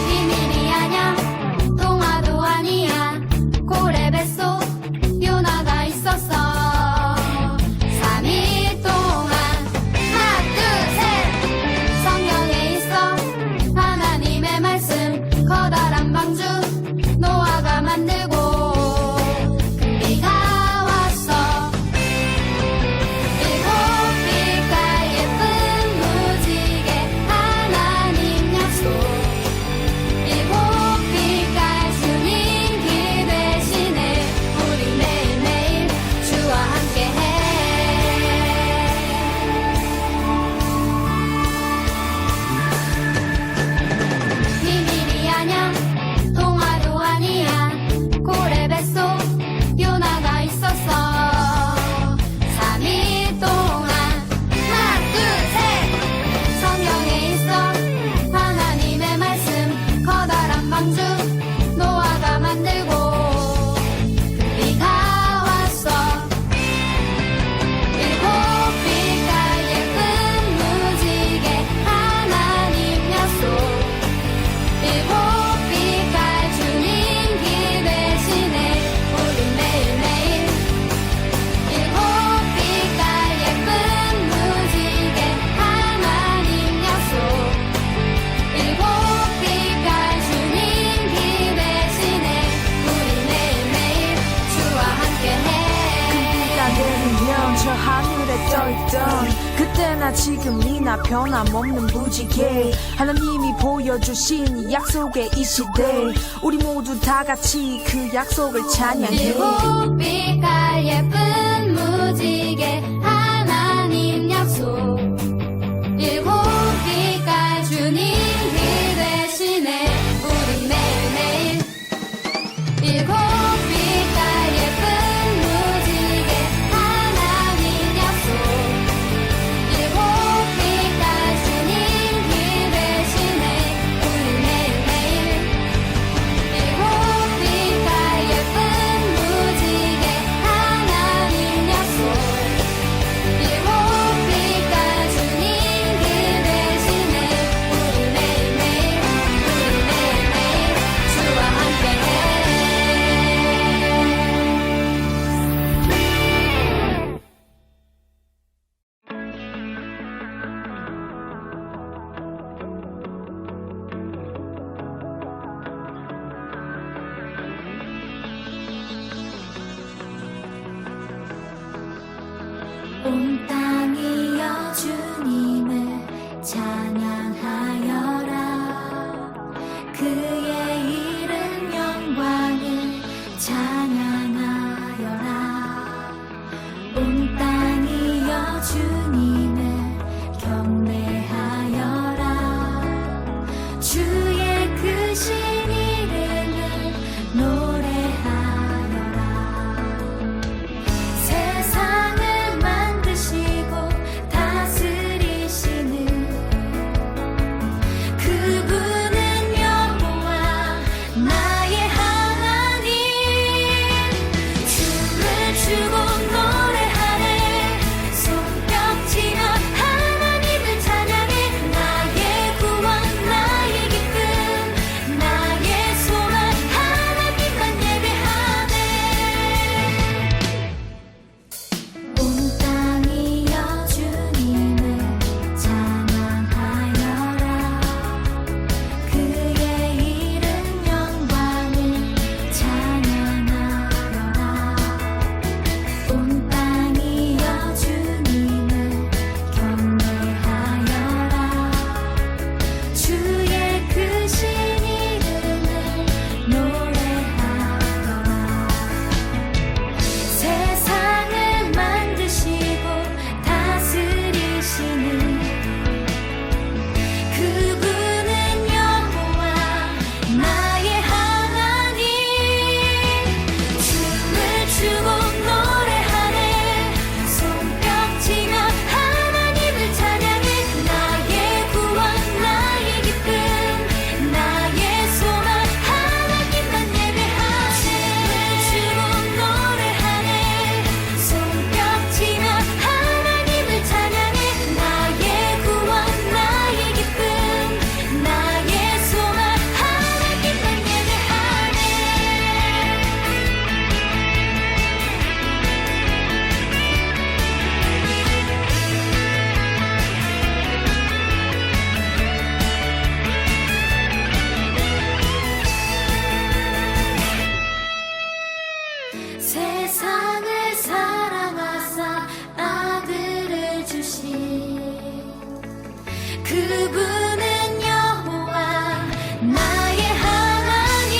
비밀이 아냐 동화도 아니야 고래 뱃속 요나가 있었어 3일 동안 하나 둘셋 성경에 있어 하나님의 말씀 커다란 방주 노아가 만들고 비가 왔어 일곱 빛깔 예쁜 무지개 하나님 약속 일곱 빛깔 주님 길 대신에 우리 매일매일 주와 함께해 비밀이 아냐 동화도 아니야 고래 뱃속 요나가 있었어 3일 동안 하나 둘셋 성경에 있어 하나님의 말씀 커다란 방주 노아가 만들고 비가 왔어 일곱 빛깔 예쁜 무지개 하나님 약속 일곱 빛깔 주님 길 대신에 우리 매일매일 일곱 빛깔 예쁜 무지개 하나님 약속 일곱 빛깔 주님 길 대신에 우리 매일매일 주와 함께해 비가 내리면 저 하늘에 떠있던 그때나 지금이나 변함없는 무지개 하나님이 보여주신 약속의 이 시대 우리 모두 다 같이 그 약속을 찬양해 일곱 빛깔 예쁜 무지개 하나님 약속 일곱 빛깔 주님 길 대신에 우리 매일매일 일곱 빛깔 예쁜 무지개 하나님 약속 일곱 빛깔 주님 길 대신에 우리 매일매일 일곱 빛깔 예쁜 무지개 하나님 약속 일곱 빛깔 주님 길 대신에 우리 매일매일 주와 함께해 온 땅이여 주님을 찬양하여라 그의 이름 영광을 찬양하여라 온 땅이여 주님을 경배하여라 주의 크신 이름을 노래하여라 세상을 만드시고 다스리시는 그분은 여호와 나의 하나님 춤을 추고 노래하네 손뼉치며 하나님을 찬양해 나의 구원 나의 기쁨 나의 소망 하나님만 예배하네 온 땅이여 주님을 찬양하여라 그의 이름 영광을 찬양하여라 온 땅이여 주님을 경배하여라 주의 크신 이름을 노래하여라 세상을 만드시고 다스리시는 그분은 여호와 나의 하나님 춤을 추고 노래하네 손뼉치며 하나님을 찬양해 나의 구원 나의 기쁨 나의 소망 그분은 여호와 나의 하나님.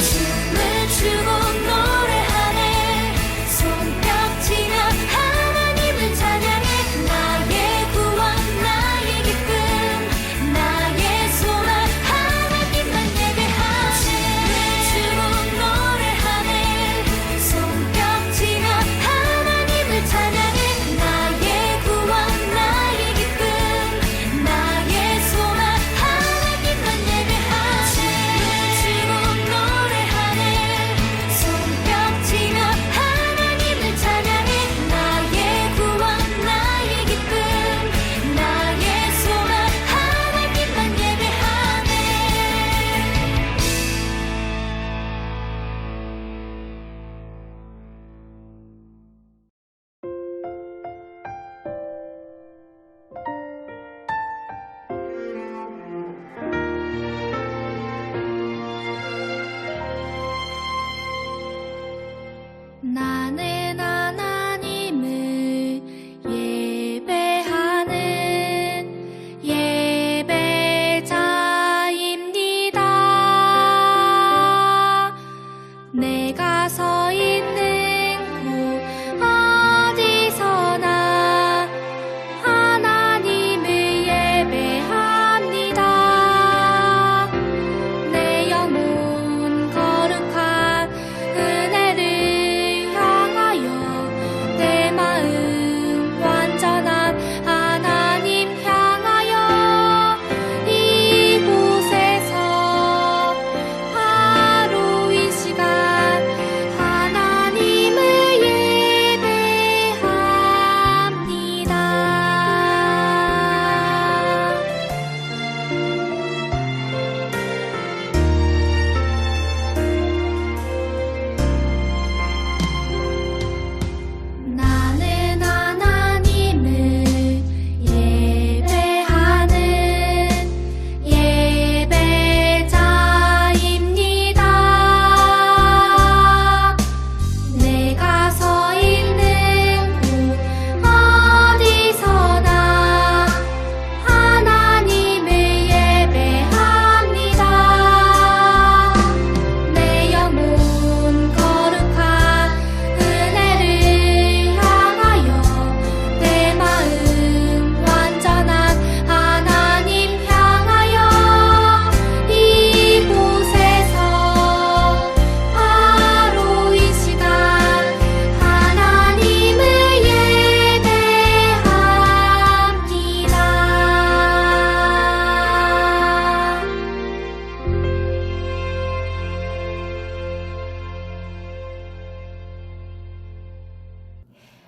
춤을 추고 노래하네. 손뼉치며 하나님을 찬양해. 나의 구원 나의 기쁨 나의 소망 하나님만 예배하네. 춤을 추고 노래하네. 손뼉치며 하나님을 찬양해. 나의 구원 나의 기쁨 나의 소망 하나님만 예배하네. 춤을 추고 노래하네. 손뼉치며 하나님을 찬양해. 나의 구원 나의 기쁨 나의 소망 하나님만 예배하네. 나는 하나님을 예배하는 예배자입니다. 내가 서 있는 곳 어디서나 하나님을 예배합니다. 내 영혼 거룩한 은혜를 향하여 내 마음 완전한 하나님 향하여 이곳에서 바로 이 시간 하나님을 예배합니다. 나는 하나님을 예배하는 예배자입니다. 내가 서 있는 곳 어디서나 하나님을 예배합니다. 내 영혼 거룩한 은혜를 향하여 내 마음 완전한 하나님 향하여 이곳에서 바로 이 시간 하나님을 예배합니다.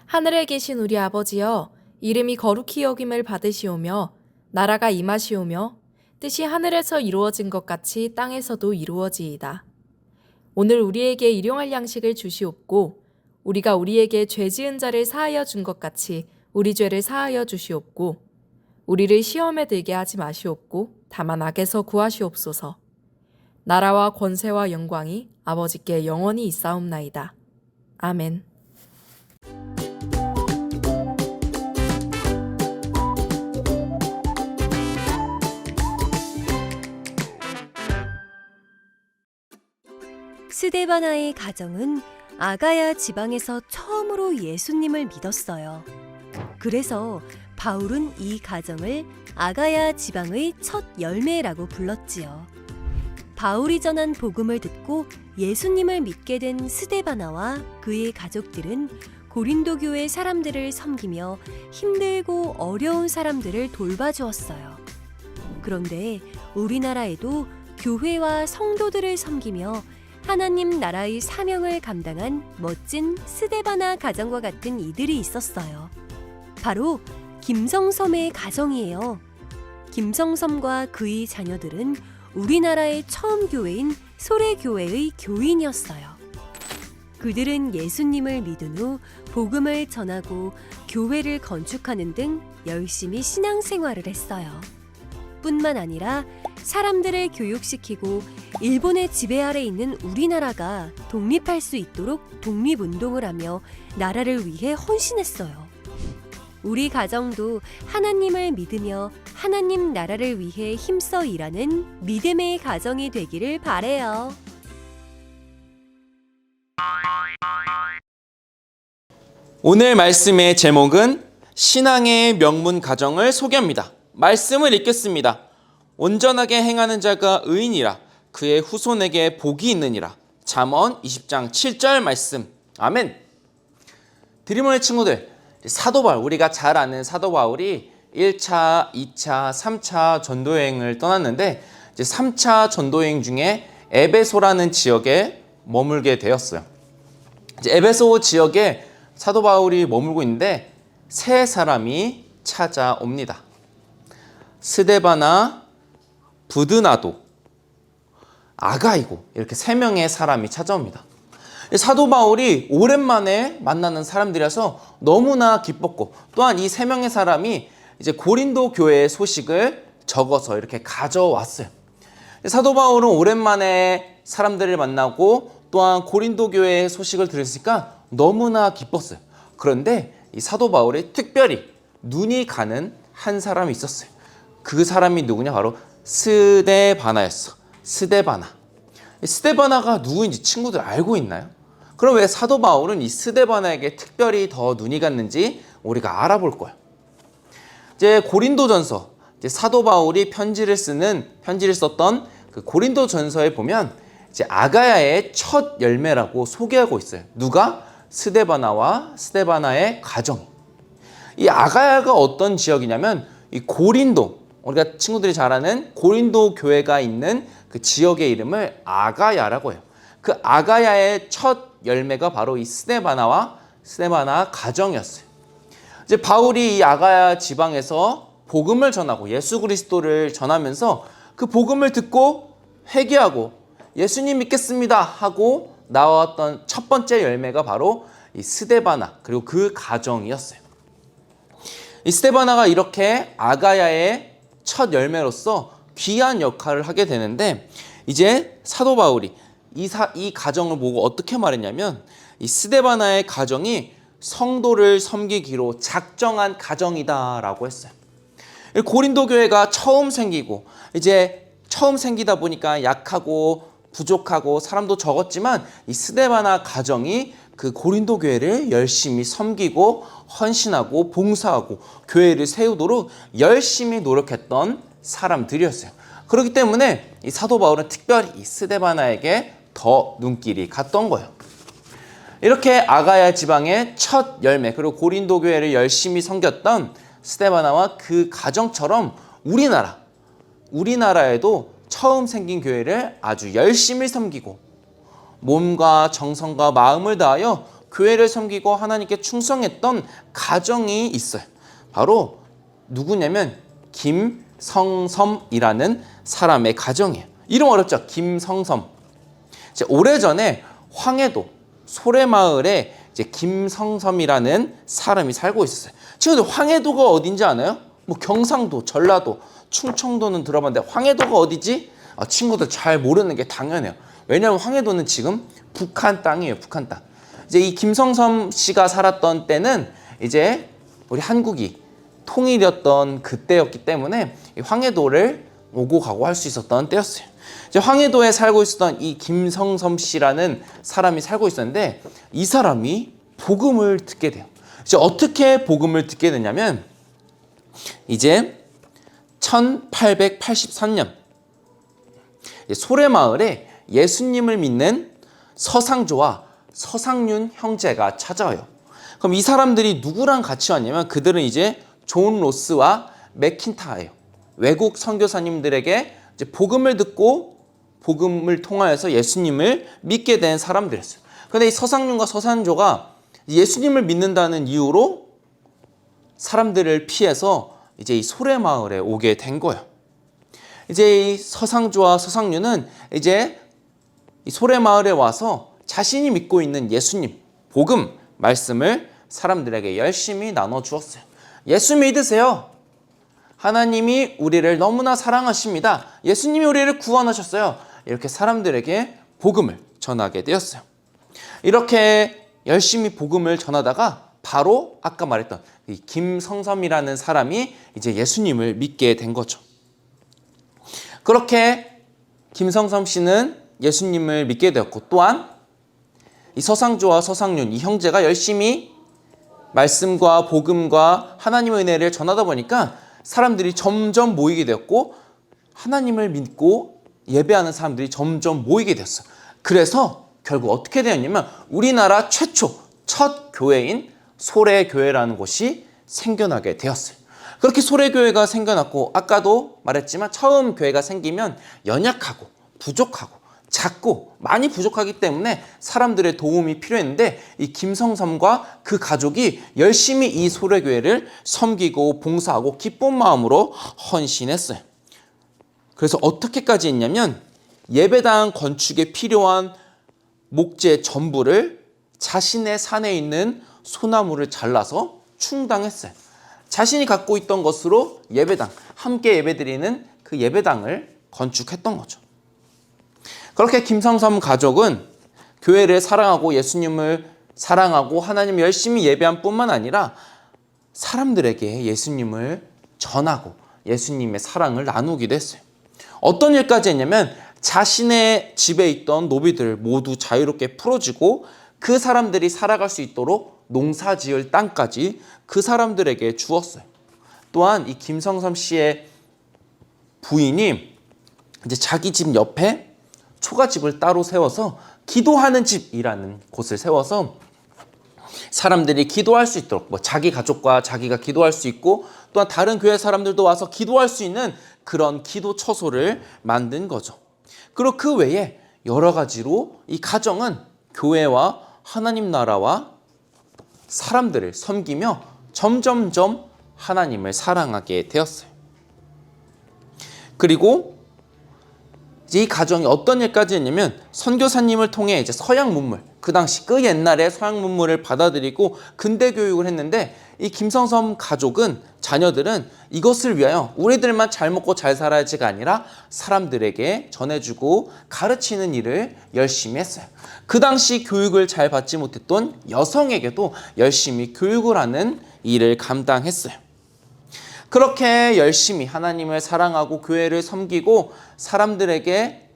하늘에 계신 우리 아버지여, 이름이 거룩히 여김을 받으시오며 나라가 임하시오며 뜻이 하늘에서 이루어진 것 같이 땅에서도 이루어지이다. 오늘 우리에게 일용할 양식을 주시옵고 우리가 우리에게 죄 지은 자를 사하여 준 것 같이 우리 죄를 사하여 주시옵고 우리를 시험에 들게 하지 마시옵고 다만 악에서 구하시옵소서. 나라와 권세와 영광이 아버지께 영원히 있사옵나이다. 아멘. 스데바나의 가정은 아가야 지방에서 처음으로 예수님을 믿었어요. 그래서 바울은 이 가정을 아가야 지방의 첫 열매라고 불렀지요. 바울이 전한 복음을 듣고 예수님을 믿게 된 스데바나와 그의 가족들은 고린도 교회 사람들을 섬기며 힘들고 어려운 사람들을 돌봐주었어요. 그런데 우리나라에도 교회와 성도들을 섬기며 하나님 나라의 사명을 감당한 멋진 스데바나 가정과 같은 이들이 있었어요. 바로 김성섬의 가정이에요. 김성섬과 그의 자녀들은 우리나라의 처음 교회인 소래교회의 교인이었어요. 그들은 예수님을 믿은 후 복음을 전하고 교회를 건축하는 등 열심히 신앙생활을 했어요. 뿐만 아니라 사람들을 교육시키고 일본의 지배 아래 있는 우리나라가 독립할 수 있도록 독립운동을 하며 나라를 위해 헌신했어요. 우리 가정도 하나님을 믿으며 하나님 나라를 위해 힘써 일하는 믿음의 가정이 되기를 바래요. 오늘 말씀의 제목은 신앙의 명문 가정을 소개합니다. 말씀을 읽겠습니다. 온전하게 행하는 자가 의인이라 그의 후손에게 복이 있느니라. 잠언 20장 7절 말씀. 아멘. 드리모의 친구들, 사도 바울, 우리가 잘 아는 사도 바울이 1차, 2차, 3차 전도여행을 떠났는데 이제 3차 전도여행 중에 에베소라는 지역에 머물게 되었어요. 이제 에베소 지역에 사도 바울이 머물고 있는데 세 사람이 찾아옵니다. 스데바나, 부드나도, 아가이고, 이렇게 세 명의 사람이 찾아옵니다. 사도 바울이 오랜만에 만나는 사람들이라서 너무나 기뻤고, 또한 이 세 명의 사람이 이제 고린도 교회의 소식을 적어서 이렇게 가져왔어요. 사도 바울은 오랜만에 사람들을 만나고 또한 고린도 교회의 소식을 들었으니까 너무나 기뻤어요. 그런데 이 사도 바울이 특별히 눈이 가는 한 사람이 있었어요. 그 사람이 누구냐? 바로 스데바나였어. 스데바나. 스데바나가 누구인지 친구들 알고 있나요? 그럼 왜 사도 바울은 이 스데바나에게 특별히 더 눈이 갔는지 우리가 알아볼 거예요. 이제 고린도전서, 이제 사도 바울이 편지를 썼던 그 고린도전서에 보면 이제 아가야의 첫 열매라고 소개하고 있어요. 누가? 스데바나와 스데바나의 가정. 이 아가야가 어떤 지역이냐면 이 고린도, 우리가 친구들이 잘 아는 고린도 교회가 있는 그 지역의 이름을 아가야라고 해요. 그 아가야의 첫 열매가 바로 이 스데바나와 스데바나 가정이었어요. 이제 바울이 이 아가야 지방에서 복음을 전하고 예수 그리스도를 전하면서 그 복음을 듣고 회개하고 예수님 믿겠습니다 하고 나왔던 첫 번째 열매가 바로 이 스데바나, 그리고 그 가정이었어요. 이 스데바나가 이렇게 아가야의 첫 열매로서 귀한 역할을 하게 되는데, 이제 사도 바울이 이 가정을 보고 어떻게 말했냐면, 이 스데바나의 가정이 성도를 섬기기로 작정한 가정이다라고 했어요. 고린도 교회가 처음 생기고, 이제 처음 생기다 보니까 약하고 부족하고 사람도 적었지만 이 스데바나 가정이 그 고린도 교회를 열심히 섬기고 헌신하고 봉사하고 교회를 세우도록 열심히 노력했던 사람들이었어요. 그렇기 때문에 이 사도 바울은 특별히 이 스데바나에게 더 눈길이 갔던 거예요. 이렇게 아가야 지방의 첫 열매, 그리고 고린도 교회를 열심히 섬겼던 스데바나와 그 가정처럼 우리나라에도 처음 생긴 교회를 아주 열심히 섬기고 몸과 정성과 마음을 다하여 교회를 섬기고 하나님께 충성했던 가정이 있어요. 바로 누구냐면 김성섬이라는 사람의 가정이에요. 이름 어렵죠? 김성섬. 오래전에 황해도 소래마을에 이제 김성섬이라는 사람이 살고 있었어요. 친구들, 황해도가 어딘지 아나요? 뭐 경상도, 전라도, 충청도는 들어봤는데 황해도가 어디지? 친구들 잘 모르는 게 당연해요. 왜냐하면 황해도는 지금 북한 땅이에요. 북한 땅. 이제 이 김성섬 씨가 살았던 때는 이제 우리 한국이 통일이었던 그때였기 때문에 이 황해도를 오고 가고 할 수 있었던 때였어요. 이제 황해도에 살고 있었던 이 김성섬 씨라는 사람이 살고 있었는데, 이 사람이 복음을 듣게 돼요. 이제 어떻게 복음을 듣게 되냐면, 이제 1883년 소래마을에 예수님을 믿는 서상조와 서상윤 형제가 찾아와요. 그럼 이 사람들이 누구랑 같이 왔냐면, 그들은 이제 존 로스와 맥킨타예요. 외국 선교사님들에게 이제 복음을 듣고 복음을 통하여서 예수님을 믿게 된 사람들이었어요. 그런데 이 서상윤과 서상조가 예수님을 믿는다는 이유로 사람들을 피해서 이제 이 소래마을에 오게 된 거예요. 이제 이 서상조와 서상윤은 이제 이 소래마을에 와서 자신이 믿고 있는 예수님, 복음, 말씀을 사람들에게 열심히 나눠주었어요. 예수 믿으세요. 하나님이 우리를 너무나 사랑하십니다. 예수님이 우리를 구원하셨어요. 이렇게 사람들에게 복음을 전하게 되었어요. 이렇게 열심히 복음을 전하다가 바로 아까 말했던 이 김성섬이라는 사람이 이제 예수님을 믿게 된 거죠. 그렇게 김성섬 씨는 예수님을 믿게 되었고, 또한 이 서상조와 서상윤 이 형제가 열심히 말씀과 복음과 하나님의 은혜를 전하다 보니까 사람들이 점점 모이게 되었고, 하나님을 믿고 예배하는 사람들이 점점 모이게 되었어요. 그래서 결국 어떻게 되었냐면 우리나라 최초 첫 교회인 소래교회라는 곳이 생겨나게 되었어요. 그렇게 소래교회가 생겨났고, 아까도 말했지만 처음 교회가 생기면 연약하고 부족하고 작고 많이 부족하기 때문에 사람들의 도움이 필요했는데, 이 김성섬과 그 가족이 열심히 이 소래교회를 섬기고 봉사하고 기쁜 마음으로 헌신했어요. 그래서 어떻게까지 했냐면 예배당 건축에 필요한 목재 전부를 자신의 산에 있는 소나무를 잘라서 충당했어요. 자신이 갖고 있던 것으로 예배당, 함께 예배드리는 그 예배당을 건축했던 거죠. 그렇게 김성섬 가족은 교회를 사랑하고 예수님을 사랑하고 하나님 열심히 예배한 뿐만 아니라 사람들에게 예수님을 전하고 예수님의 사랑을 나누기도 했어요. 어떤 일까지 했냐면 자신의 집에 있던 노비들 모두 자유롭게 풀어주고 그 사람들이 살아갈 수 있도록 농사 지을 땅까지 그 사람들에게 주었어요. 또한 이 김성섬 씨의 부인이 이제 자기 집 옆에 초가집을 따로 세워서 기도하는 집이라는 곳을 세워서 사람들이 기도할 수 있도록, 뭐 자기 가족과 자기가 기도할 수 있고, 또한 다른 교회 사람들도 와서 기도할 수 있는 그런 기도 처소를 만든 거죠. 그리고 그 외에 여러 가지로 이 가정은 교회와 하나님 나라와 사람들을 섬기며 점점점 하나님을 사랑하게 되었어요. 그리고 이 가정이 어떤 일까지 했냐면 선교사님을 통해 이제 서양 문물, 그 당시 그 옛날에 서양 문물을 받아들이고 근대 교육을 했는데, 이 김성섬 가족은, 자녀들은 이것을 위하여 우리들만 잘 먹고 잘 살아야지가 아니라 사람들에게 전해주고 가르치는 일을 열심히 했어요. 그 당시 교육을 잘 받지 못했던 여성에게도 열심히 교육을 하는 일을 감당했어요. 그렇게 열심히 하나님을 사랑하고 교회를 섬기고 사람들에게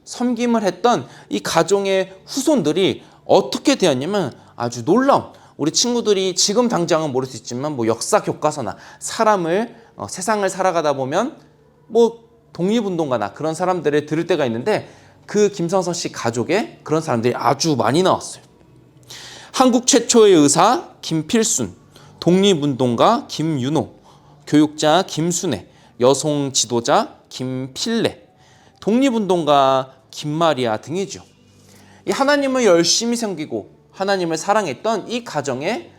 섬김을 했던 이 가정의 후손들이 어떻게 되었냐면 아주 놀라운, 우리 친구들이 지금 당장은 모를 수 있지만 뭐 역사 교과서나 사람을 세상을 살아가다 보면 뭐 독립운동가나 그런 사람들을 들을 때가 있는데, 그 김성선 씨 가족에 그런 사람들이 아주 많이 나왔어요. 한국 최초의 의사 김필순, 독립운동가 김윤호, 교육자 김순애, 여성 지도자 김필래, 독립운동가 김마리아 등이죠. 이 하나님을 열심히 섬기고 하나님을 사랑했던 이 가정에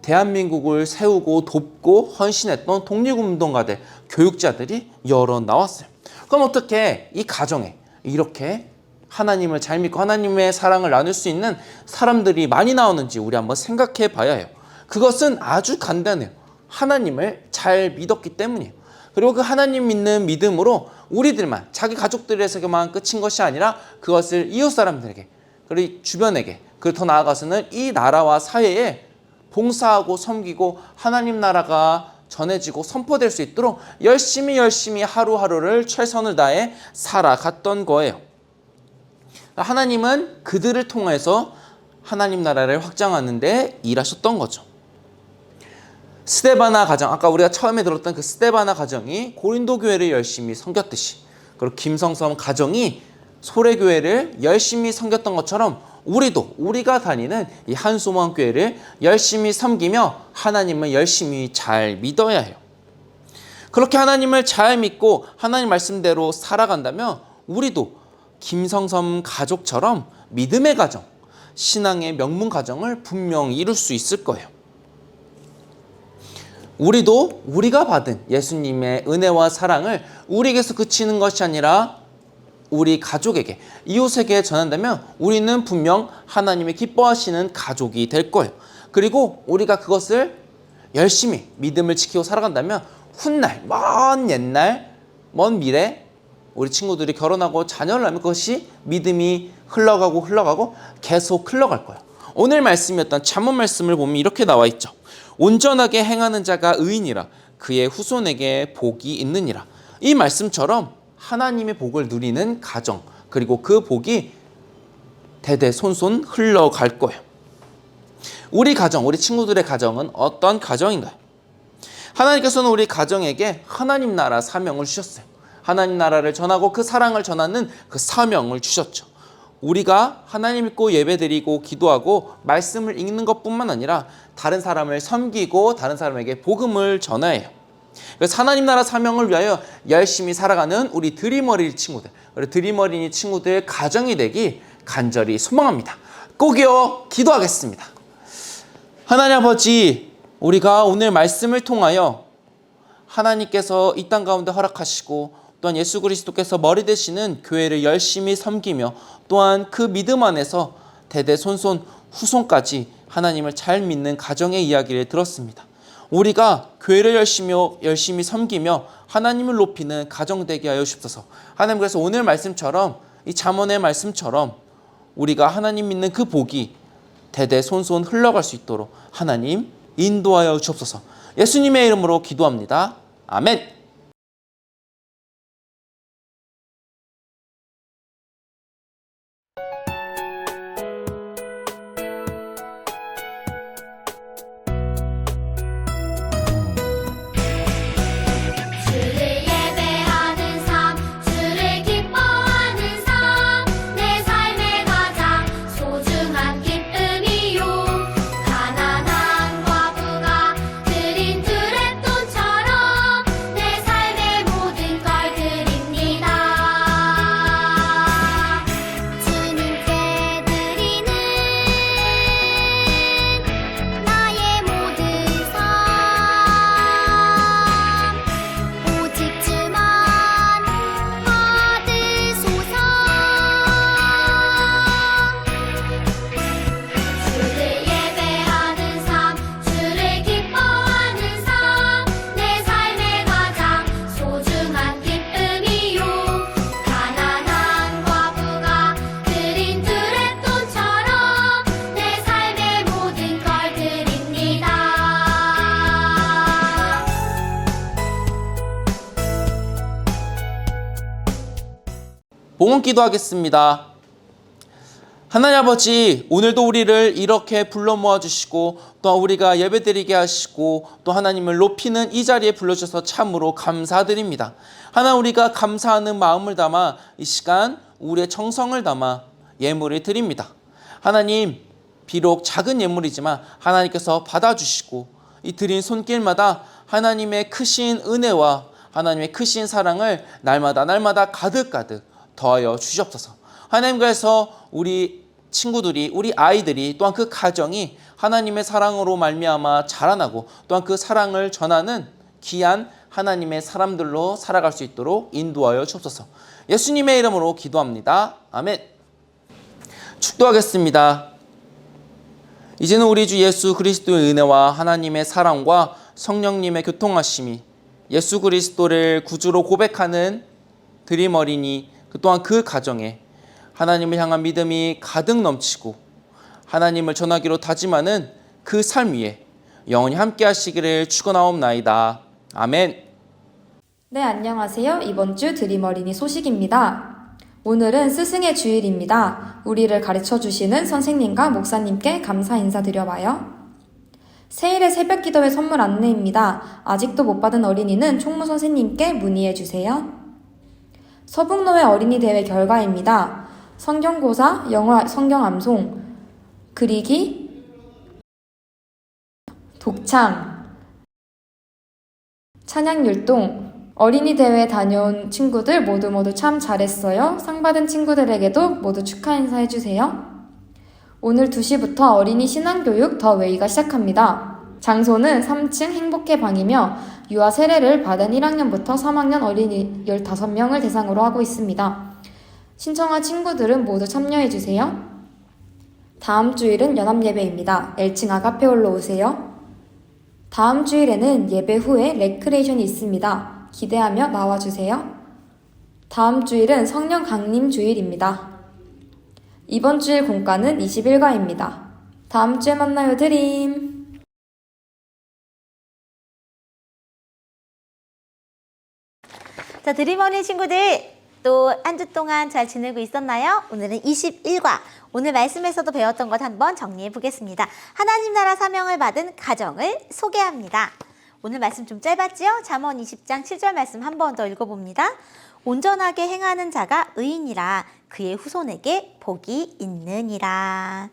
대한민국을 세우고 돕고 헌신했던 독립운동가들, 교육자들이 여러 나왔어요. 그럼 어떻게 이 가정에 이렇게 하나님을 잘 믿고 하나님의 사랑을 나눌 수 있는 사람들이 많이 나오는지 우리 한번 생각해 봐야 해요. 그것은 아주 간단해요. 하나님을 잘 믿었기 때문이에요. 그리고 그 하나님 믿는 믿음으로 우리들만, 자기 가족들에게만 끝인 것이 아니라 그것을 이웃 사람들에게, 그리고 주변에게, 그리고 더 나아가서는 이 나라와 사회에 봉사하고 섬기고 하나님 나라가 전해지고 선포될 수 있도록 열심히 하루하루를 최선을 다해 살아갔던 거예요. 하나님은 그들을 통해서 하나님 나라를 확장하는 데 일하셨던 거죠. 스데바나 가정, 아까 우리가 처음에 들었던 그 스데바나 가정이 고린도 교회를 열심히 섬겼듯이, 그리고 김성섬 가정이 소래교회를 열심히 섬겼던 것처럼 우리도 우리가 다니는 이 한소망 교회를 열심히 섬기며 하나님을 열심히 잘 믿어야 해요. 그렇게 하나님을 잘 믿고 하나님 말씀대로 살아간다면 우리도 김성섬 가족처럼 믿음의 가정, 신앙의 명문 가정을 분명히 이룰 수 있을 거예요. 우리도 우리가 받은 예수님의 은혜와 사랑을 우리에게서 그치는 것이 아니라 우리 가족에게, 이웃에게 전한다면 우리는 분명 하나님이 기뻐하시는 가족이 될 거예요. 그리고 우리가 그것을 열심히 믿음을 지키고 살아간다면 훗날, 먼 옛날, 먼 미래 우리 친구들이 결혼하고 자녀를 낳으면 그것이 믿음이 흘러가고 계속 흘러갈 거예요. 오늘 말씀이었던 잠언 말씀을 보면 이렇게 나와 있죠. 온전하게 행하는 자가 의인이라 그의 후손에게 복이 있느니라. 이 말씀처럼 하나님의 복을 누리는 가정, 그리고 그 복이 대대손손 흘러갈 거예요. 우리 가정, 우리 친구들의 가정은 어떤 가정인가요? 하나님께서는 우리 가정에게 하나님 나라 사명을 주셨어요. 하나님 나라를 전하고 그 사랑을 전하는 그 사명을 주셨죠. 우리가 하나님 믿고 예배드리고 기도하고 말씀을 읽는 것뿐만 아니라 다른 사람을 섬기고 다른 사람에게 복음을 전해요. 그래서 하나님 나라 사명을 위하여 열심히 살아가는 우리 드림어린이 친구들, 우리 드림어린이 친구들 가정이 되기 간절히 소망합니다. 꼭이요 기도하겠습니다. 하나님 아버지, 우리가 오늘 말씀을 통하여 하나님께서 이 땅 가운데 허락하시고 또한 예수 그리스도께서 머리 되시는 교회를 열심히 섬기며 또한 그 믿음 안에서 대대손손 후손까지 하나님을 잘 믿는 가정의 이야기를 들었습니다. 우리가 교회를 열심히 섬기며 하나님을 높이는 가정 되게 하여 주옵소서. 하나님, 그래서 오늘 말씀처럼 이 잠언의 말씀처럼 우리가 하나님 믿는 그 복이 대대손손 흘러갈 수 있도록 하나님 인도하여 주옵소서. 예수님의 이름으로 기도합니다. 아멘. 주를 예배하는 삶, 주를 기뻐하는 삶, 내 삶의 가장 소중한 기쁨이요. 가난한 과부가 드린 두랩돈처럼 내 삶의 모든 걸 드립니다. 주님께 드리는 나의 모든 삶, 오직 주만 받으소서. 주를 예배하는 삶, 주를 기뻐하는 삶, 내 삶의 가장 소중한 기쁨이요. 가난한 과부가 드린 두랩돈처럼 내 삶의 모든 걸 드립니다. 봉헌 기도하겠습니다. 하나님 아버지, 오늘도 우리를 이렇게 불러 모아주시고 또 우리가 예배드리게 하시고 또 하나님을 높이는 이 자리에 불러주셔서 참으로 감사드립니다. 하나님, 우리가 감사하는 마음을 담아 이 시간 우리의 정성을 담아 예물을 드립니다. 하나님, 비록 작은 예물이지만 하나님께서 받아주시고 이 드린 손길마다 하나님의 크신 은혜와 하나님의 크신 사랑을 날마다 가득가득 더하여 주시옵소서. 하나님, 그래서 우리 친구들이, 우리 아이들이 또한 그 가정이 하나님의 사랑으로 말미암아 자라나고 또한 그 사랑을 전하는 귀한 하나님의 사람들로 살아갈 수 있도록 인도하여 주옵소서. 예수님의 이름으로 기도합니다. 아멘. 축도하겠습니다. 이제는 우리 주 예수 그리스도의 은혜와 하나님의 사랑과 성령님의 교통하심이 예수 그리스도를 구주로 고백하는 드림 어린이 또한 그 가정에 하나님을 향한 믿음이 가득 넘치고 하나님을 전하기로 다짐하는 그 삶 위에 영원히 함께 하시기를 축원하옵나이다. 아멘. 네, 안녕하세요. 이번 주 드림 어린이 소식입니다. 오늘은 스승의 주일입니다. 우리를 가르쳐 주시는 선생님과 목사님께 감사 인사드려봐요. 세일의 새벽 기도회 선물 안내입니다. 아직도 못 받은 어린이는 총무 선생님께 문의해 주세요. 서북노회 어린이 대회 결과입니다. 성경고사, 영어 성경 암송, 그리기, 독창, 찬양율동, 어린이 대회에 다녀온 친구들 모두 참 잘했어요. 상 받은 친구들에게도 모두 축하 인사해주세요. 오늘 2시부터 어린이 신앙교육 더 웨이가 시작합니다. 장소는 3층 행복의 방이며 유아 세례를 받은 1학년부터 3학년 어린이 15명을 대상으로 하고 있습니다. 신청한 친구들은 모두 참여해주세요. 다음 주일은 연합예배입니다. L층 아가페홀로 오세요. 다음 주일에는 예배 후에 레크레이션이 있습니다. 기대하며 나와주세요. 다음 주일은 성령 강림 주일입니다. 이번 주일 공과는 21과입니다. 다음 주에 만나요, 드림. 자, 드림어린 친구들, 또 한 주 동안 잘 지내고 있었나요? 오늘은 21과 오늘 말씀에서도 배웠던 것 한번 정리해 보겠습니다. 하나님 나라 사명을 받은 가정을 소개합니다. 오늘 말씀 좀 짧았지요? 잠언 20장 7절 말씀 한 번 더 읽어봅니다. 온전하게 행하는 자가 의인이라 그의 후손에게 복이 있느니라.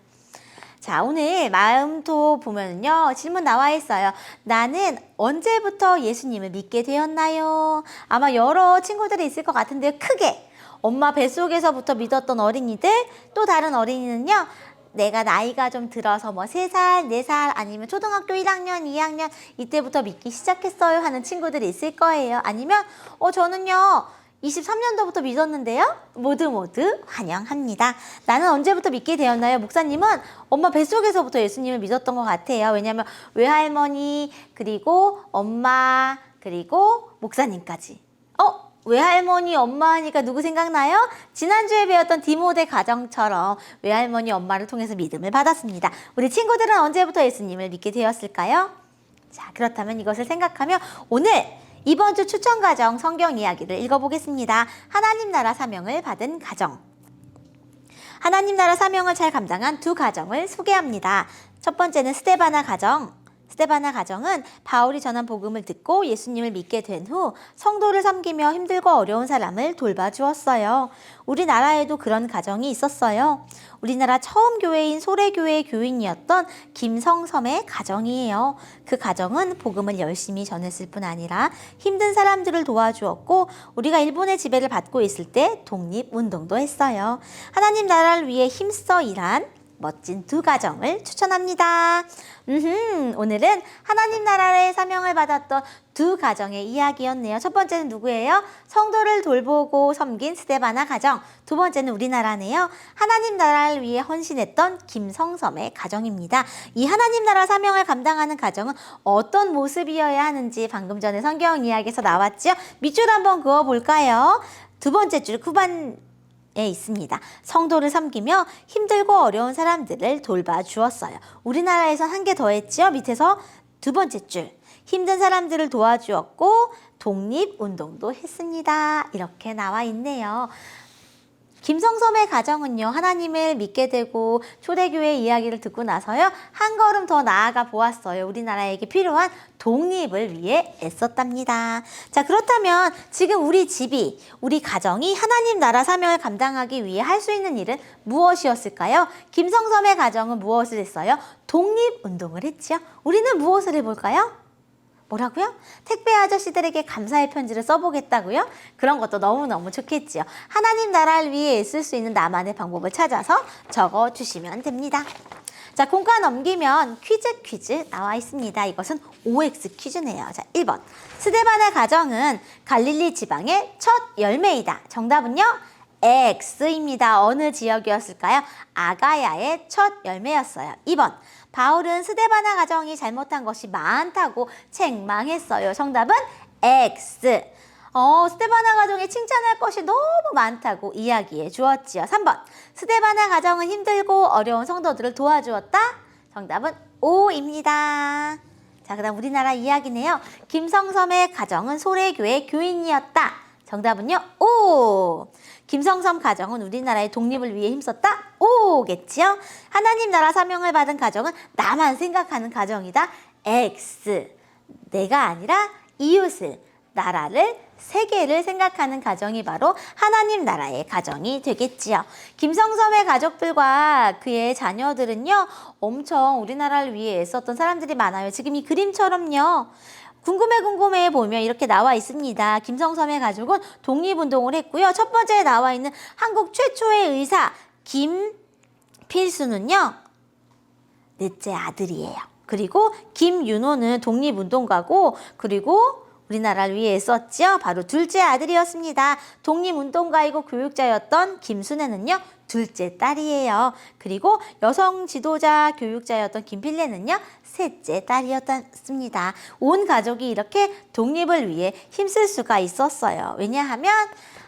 자, 오늘 마음도 보면요, 질문 나와 있어요. 나는 언제부터 예수님을 믿게 되었나요? 아마 여러 친구들이 있을 것 같은데요. 크게 엄마 뱃속에서부터 믿었던 어린이들, 또 다른 어린이는요, 내가 나이가 좀 들어서 뭐 3살, 4살 아니면 초등학교 1학년, 2학년 이때부터 믿기 시작했어요 하는 친구들이 있을 거예요. 아니면 저는요 23년도부터 믿었는데요. 모두 환영합니다. 나는 언제부터 믿게 되었나요? 목사님은 엄마 뱃속에서부터 예수님을 믿었던 것 같아요. 왜냐하면 외할머니, 그리고 엄마, 그리고 목사님까지. 외할머니, 엄마 하니까 누구 생각나요? 지난주에 배웠던 디모데 가정처럼 외할머니, 엄마를 통해서 믿음을 받았습니다. 우리 친구들은 언제부터 예수님을 믿게 되었을까요? 자, 그렇다면 이것을 생각하며 오늘 이번 주 추천 가정 성경 이야기를 읽어보겠습니다. 하나님 나라 사명을 받은 가정. 하나님 나라 사명을 잘 감당한 두 가정을 소개합니다. 첫 번째는 스데바나 가정. 스데바나 가정은 바울이 전한 복음을 듣고 예수님을 믿게 된 후 성도를 섬기며 힘들고 어려운 사람을 돌봐주었어요. 우리나라에도 그런 가정이 있었어요. 우리나라 처음 교회인 소래교회 교인이었던 김성섬의 가정이에요. 그 가정은 복음을 열심히 전했을 뿐 아니라 힘든 사람들을 도와주었고 우리가 일본의 지배를 받고 있을 때 독립운동도 했어요. 하나님 나라를 위해 힘써 일한 멋진 두 가정을 추천합니다. 오늘은 하나님 나라의 사명을 받았던 두 가정의 이야기였네요. 첫 번째는 누구예요? 성도를 돌보고 섬긴 스데바나 가정. 두 번째는 우리나라네요. 하나님 나라를 위해 헌신했던 김성섬의 가정입니다. 이 하나님 나라 사명을 감당하는 가정은 어떤 모습이어야 하는지 방금 전에 성경 이야기에서 나왔죠? 밑줄 한번 그어볼까요? 두 번째 줄 후반 있습니다. 성도를 섬기며 힘들고 어려운 사람들을 돌봐주었어요. 우리나라에선 한 개 더 했죠. 밑에서 두 번째 줄 힘든 사람들을 도와주었고 독립운동도 했습니다. 이렇게 나와 있네요. 김성섬의 가정은요, 하나님을 믿게 되고 초대교회 이야기를 듣고 나서요, 한 걸음 더 나아가 보았어요. 우리나라에게 필요한 독립을 위해 애썼답니다. 자, 그렇다면 지금 우리 집이, 우리 가정이 하나님 나라 사명을 감당하기 위해 할 수 있는 일은 무엇이었을까요? 김성섬의 가정은 무엇을 했어요? 독립운동을 했지요. 우리는 무엇을 해볼까요? 뭐라고요? 택배 아저씨들에게 감사의 편지를 써보겠다고요? 그런 것도 너무너무 좋겠지요. 하나님 나라를 위해 쓸 수 있는 나만의 방법을 찾아서 적어주시면 됩니다. 자, 공과 넘기면 퀴즈 나와 있습니다. 이것은 OX 퀴즈네요. 자, 1번. 스데바나 가정은 갈릴리 지방의 첫 열매이다. 정답은요? X입니다. 어느 지역이었을까요? 아가야의 첫 열매였어요. 2번. 바울은 스데바나 가정이 잘못한 것이 많다고 책망했어요. 정답은 X. 스데바나 가정이 칭찬할 것이 너무 많다고 이야기해 주었지요. 3번. 스데바나 가정은 힘들고 어려운 성도들을 도와주었다. 정답은 O입니다. 자, 그 다음 우리나라 이야기네요. 김성섬의 가정은 소래교회 교인이었다. 정답은요? O. 김성섬 가정은 우리나라의 독립을 위해 힘썼다? O겠지요? 하나님 나라 사명을 받은 가정은 나만 생각하는 가정이다? X. 내가 아니라 이웃을, 나라를, 세계를 생각하는 가정이 바로 하나님 나라의 가정이 되겠지요. 김성섬의 가족들과 그의 자녀들은요, 엄청 우리나라를 위해 애썼던 사람들이 많아요. 지금 이 그림처럼요. 궁금해 보면 이렇게 나와 있습니다. 김성섬의 가족은 독립운동을 했고요. 첫 번째에 나와 있는 한국 최초의 의사 김필수는요, 넷째 아들이에요. 그리고 김윤호는 독립운동가고, 그리고 우리나라를 위해 애썼죠. 바로 둘째 아들이었습니다. 독립운동가이고 교육자였던 김순애는요, 둘째 딸이에요. 그리고 여성 지도자 교육자였던 김필래는요, 셋째 딸이었습니다. 온 가족이 이렇게 독립을 위해 힘쓸 수가 있었어요. 왜냐하면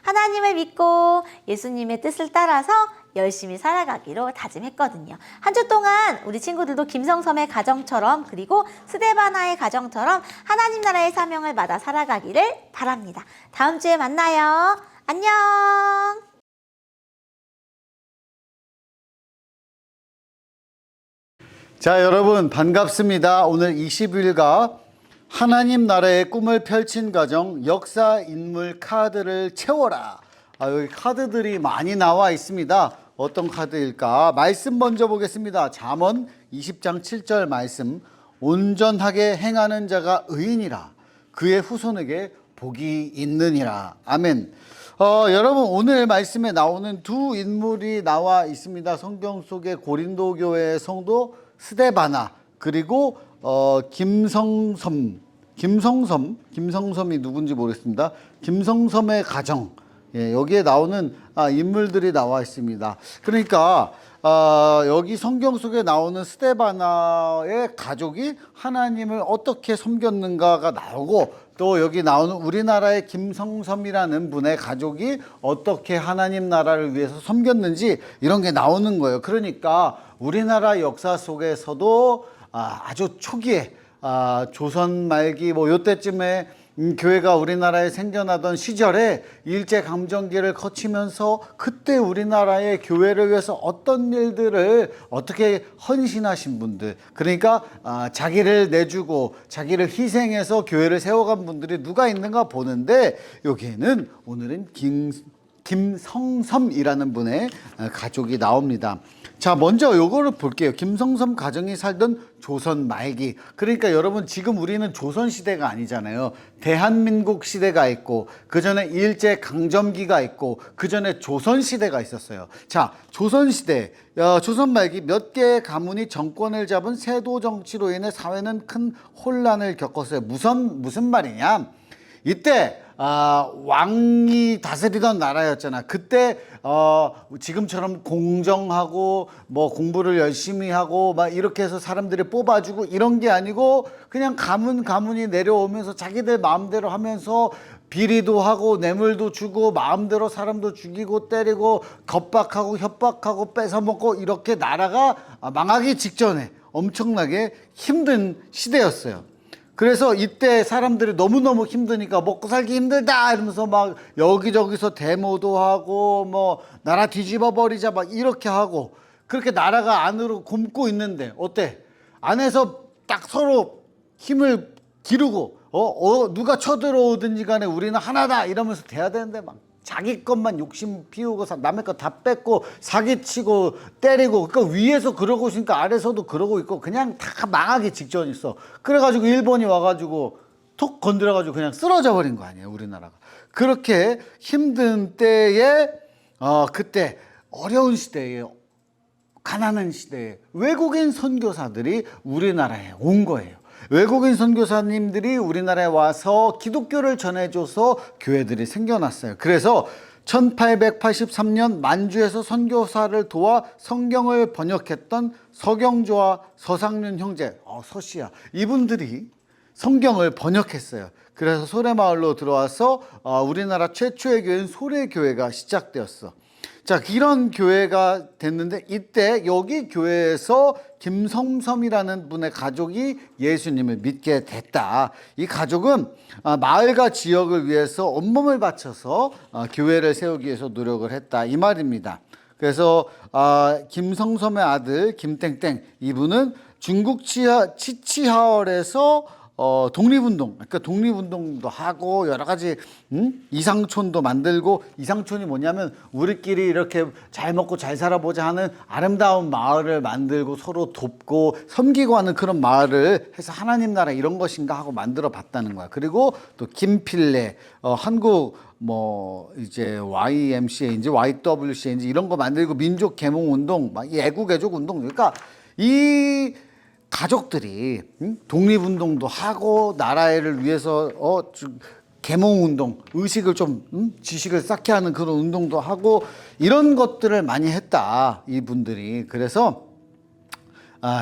하나님을 믿고 예수님의 뜻을 따라서 열심히 살아가기로 다짐했거든요. 한 주 동안 우리 친구들도 김성섬의 가정처럼 그리고 스데바나의 가정처럼 하나님 나라의 사명을 받아 살아가기를 바랍니다. 다음 주에 만나요. 안녕. 자, 여러분 반갑습니다. 오늘 20일가 하나님 나라의 꿈을 펼친 가정 역사 인물 카드를 채워라. 여기 카드들이 많이 나와 있습니다. 어떤 카드일까? 말씀 먼저 보겠습니다. 잠언 20장 7절 말씀. 온전하게 행하는 자가 의인이라. 그의 후손에게 복이 있느니라. 아멘. 여러분 오늘 말씀에 나오는 두 인물이 나와 있습니다. 성경 속에 고린도 교회의 성도 스데바나 그리고 김성섬이 누군지 모르겠습니다. 김성섬의 가정, 여기에 나오는 인물들이 나와 있습니다. 그러니까 여기 성경 속에 나오는 스데바나의 가족이 하나님을 어떻게 섬겼는가가 나오고, 또 여기 나오는 우리나라의 김성섬이라는 분의 가족이 어떻게 하나님 나라를 위해서 섬겼는지 이런 게 나오는 거예요. 그러니까 우리나라 역사 속에서도 아주 초기에 조선 말기 뭐 요때쯤에 교회가 우리나라에 생겨나던 시절에 일제강점기를 거치면서 그때 우리나라의 교회를 위해서 어떤 일들을 어떻게 헌신하신 분들, 그러니까 자기를 내주고 자기를 희생해서 교회를 세워간 분들이 누가 있는가 보는데, 여기에는 오늘은 김성섬이라는 분의 가족이 나옵니다. 자, 먼저 요거를 볼게요. 김성섬 가정이 살던 조선 말기. 그러니까 여러분 지금 우리는 조선 시대가 아니잖아요. 대한민국 시대가 있고, 그 전에 일제 강점기가 있고, 그 전에 조선 시대가 있었어요. 자, 조선 시대, 조선 말기 몇 개의 가문이 정권을 잡은 세도 정치로 인해 사회는 큰 혼란을 겪었어요. 무슨 말이냐? 이때 왕이 다스리던 나라였잖아. 그때 지금처럼 공정하고 뭐 공부를 열심히 하고 막 이렇게 해서 사람들이 뽑아주고 이런 게 아니고, 그냥 가문이 내려오면서 자기들 마음대로 하면서 비리도 하고 뇌물도 주고 마음대로 사람도 죽이고 때리고 겁박하고 협박하고 뺏어먹고, 이렇게 나라가 망하기 직전에 엄청나게 힘든 시대였어요. 그래서 이때 사람들이 너무너무 힘드니까 먹고 살기 힘들다 이러면서 막 여기저기서 데모도 하고 뭐 나라 뒤집어 버리자 막 이렇게 하고, 그렇게 나라가 안으로 굼고 있는데 어때? 안에서 딱 서로 힘을 기르고 누가 쳐들어오든지 간에 우리는 하나다 이러면서 돼야 되는데, 막 자기 것만 욕심 피우고 남의 거 다 뺏고 사기치고 때리고, 그러니까 위에서 그러고 있으니까 아래서도 그러고 있고 그냥 다 망하기 직전에 있어. 그래가지고 일본이 와가지고 톡 건드려가지고 그냥 쓰러져 버린 거 아니에요, 우리나라가. 그렇게 힘든 때에 그때 어려운 시대에, 가난한 시대에 외국인 선교사들이 우리나라에 온 거예요. 외국인 선교사님들이 우리나라에 와서 기독교를 전해줘서 교회들이 생겨났어요. 그래서 1883년 만주에서 선교사를 도와 성경을 번역했던 서경조와 서상륜 형제, 서씨야, 이분들이 성경을 번역했어요. 그래서 소래마을로 들어와서 우리나라 최초의 교회인 소래교회가 시작되었어. 자, 이런 교회가 됐는데, 이때 여기 교회에서 김성섬이라는 분의 가족이 예수님을 믿게 됐다. 이 가족은 마을과 지역을 위해서 온몸을 바쳐서 교회를 세우기 위해서 노력을 했다, 이 말입니다. 그래서 김성섬의 아들 김땡땡, 이분은 중국 치치하얼에서 독립운동, 그러니까 독립운동도 하고 여러 가지 이상촌도 만들고, 이상촌이 뭐냐면 우리끼리 이렇게 잘 먹고 잘 살아보자 하는 아름다운 마을을 만들고 서로 돕고 섬기고 하는 그런 마을을 해서 하나님 나라 이런 것인가 하고 만들어 봤다는 거야. 그리고 또 김필래, 한국 뭐 이제 YMCA인지 YWCA인지 이런 거 만들고 민족 계몽 운동, 막 애국 애족 운동, 그러니까 이 가족들이 독립운동도 하고 나라를 위해서 계몽운동, 의식을 좀 지식을 쌓게 하는 그런 운동도 하고 이런 것들을 많이 했다, 이분들이. 그래서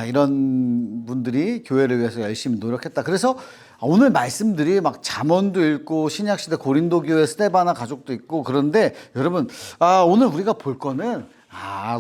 이런 분들이 교회를 위해서 열심히 노력했다. 그래서 오늘 말씀들이 막 잠언도 읽고 신약시대 고린도교회 스데바나 가족도 있고 그런데 여러분 오늘 우리가 볼 거는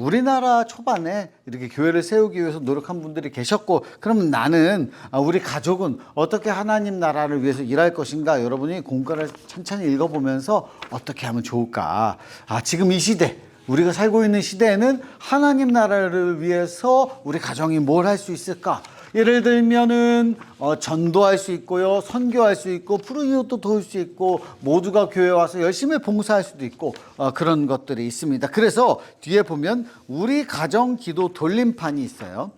우리나라 초반에 이렇게 교회를 세우기 위해서 노력한 분들이 계셨고 그러면 나는 우리 가족은 어떻게 하나님 나라를 위해서 일할 것인가 여러분이 공과를 천천히 읽어보면서 어떻게 하면 좋을까 지금 이 시대 우리가 살고 있는 시대에는 하나님 나라를 위해서 우리 가정이 뭘 할 수 있을까 예를 들면은 전도할 수 있고요, 선교할 수 있고, 푸른 이웃도 도울 수 있고, 모두가 교회 와서 열심히 봉사할 수도 있고 그런 것들이 있습니다. 그래서 뒤에 보면 우리 가정 기도 돌림판이 있어요.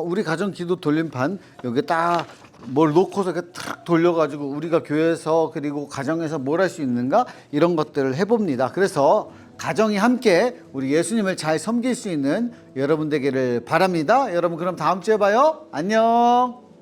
우리 가정 기도 돌림판 여기 딱 뭘 놓고서 이렇게 탁 돌려가지고 우리가 교회에서 그리고 가정에서 뭘 할 수 있는가 이런 것들을 해봅니다. 그래서 가정이 함께 우리 예수님을 잘 섬길 수 있는 여러분 되기를 바랍니다. 여러분 그럼 다음 주에 봐요. 안녕.